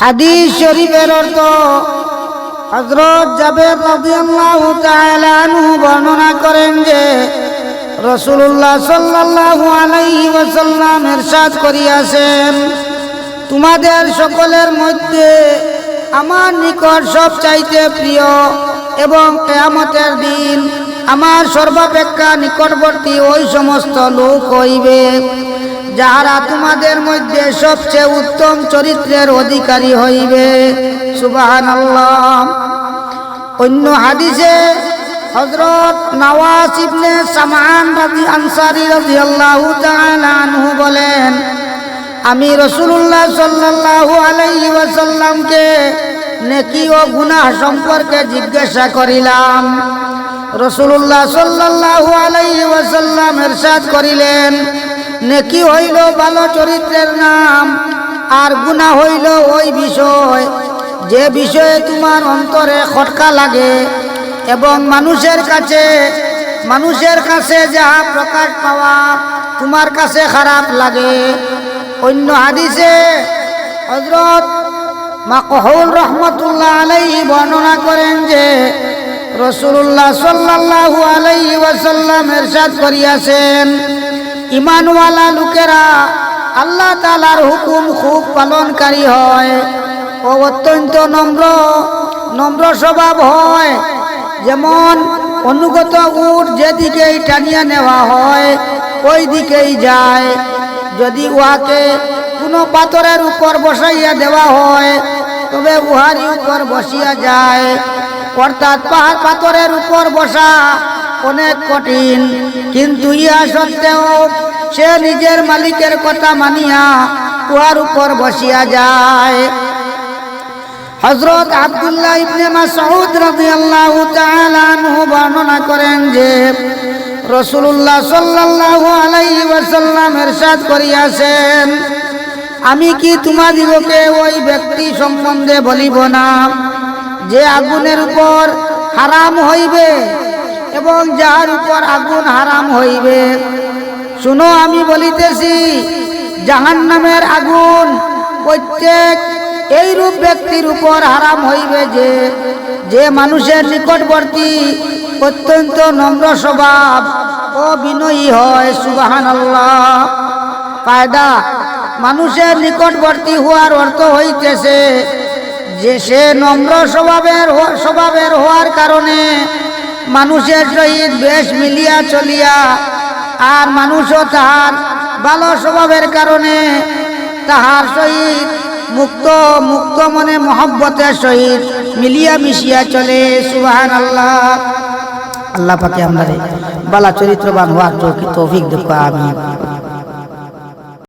হাদিস শরীফের অর্থ হযরত জাবের রাদিয়াল্লাহু তাআলা আনহু বর্ণনা করেন যে রাসূলুল্লাহ সাল্লাল্লাহু আলাইহি ওয়াসাল্লাম ইরশাদ করিয়াছেন, তোমাদের সকলের মধ্যে আমার নিকট সবচাইতে প্রিয় এবং কিয়ামতের দিন আমার সর্বাপেক্ষা নিকটবর্তী ওই সমস্ত লোক হইবে যাহারা তোমাদের মধ্যে সবচেয়ে উত্তম চরিত্রের অধিকারী হইবে। সুবহানাল্লাহ। অন্য হাদিসে হযরত নওয়াস ইবনে সামআন আনসারী রাদিয়াল্লাহু তাআলা আনহু বলেন, আমি রাসূলুল্লাহ সাল্লাল্লাহু আলাইহি ওয়াসাল্লামকে নেকি ও গুনাহ সম্পর্কে জিজ্ঞাসা করিলাম। রাসূলুল্লাহ সাল্লাল্লাহু আলাইহি ওয়াসাল্লাম ইরশাদ করিলেন, নেকি হইল ভালো চরিত্রের নাম, আর গুনাহ হইল ওই বিষয় যে বিষয়ে তোমার অন্তরে খটকা লাগে এবং মানুষের কাছে যাহা প্রকাশ পাওয়া তোমার কাছে খারাপ লাগে। অন্য হাদিসে হযরত মাকহুল রাহমাতুল্লাহ আলাইহি বর্ণনা করেন যে রাসূলুল্লাহ সাল্লাল্লাহু আলাইহি ওয়াসাল্লাম ইরশাদ করিয়াছেন, ঈমানওয়ালা লোকেরা আল্লাহ তাআলার হুকুম খুব পালনকারী হয় ও অত্যন্ত নম্র স্বভাব হয়। যেমন অনুগত উট যেদিকেই টানিয়া নেওয়া হয় ওই দিকেই যায়, যদি উহাকে কোনো পাথরের উপর বসাইয়া দেওয়া হয় তবে উহারই উপর বসিয়া যায়। অর্থাৎ পাথরের উপর বসা অনেক কঠিন, কিন্তু ইহা সত্ত্বেও সে নিজের মালিকের কথা মানিয়া উহার উপর বসিয়া যায়। হযরত আব্দুল্লাহ ইবনে মাসউদ রাদিয়াল্লাহু তাআলা আনহু বর্ণনা করেন যে রাসূলুল্লাহ সাল্লাল্লাহু আলাইহি ওয়াসাল্লাম ইরশাদ করিয়াছেন, আমি কি তোমাদিগকে ওই ব্যক্তি সম্বন্ধে বলিব না যে আগুনের উপর হারাম হইবে এবং যাহার উপর আগুন হারাম হইবে? শুনো, আমি বলিতেছি, জাহান্নামের আগুন প্রত্যেক এইরূপ ব্যক্তির উপর হারাম হইবে যে মানুষের নিকটবর্তী অত্যন্ত নম্র স্বভাব ও বিনয়ী হয়। সুবহানাল্লাহ। কায়দা, মানুষের নিকটবর্তী হওয়ার অর্থ হইতেছে যে সে নম্র স্বভাবের হওয়ার কারণে মানুষের সহিত বেশ মিলিয়া চলিয়া, আর মানুষও তাহার ভালো স্বভাবের কারণে তাহার সহিত মুক্ত মনে মহব্বতের সহিত মিলিয়া মিশিয়া চলে। সুবহানাল্লাহ। আল্লাহ পাকে আমাদের বালা চরিত্রবান হওয়ার তৌফিক দান করুন। আমিন।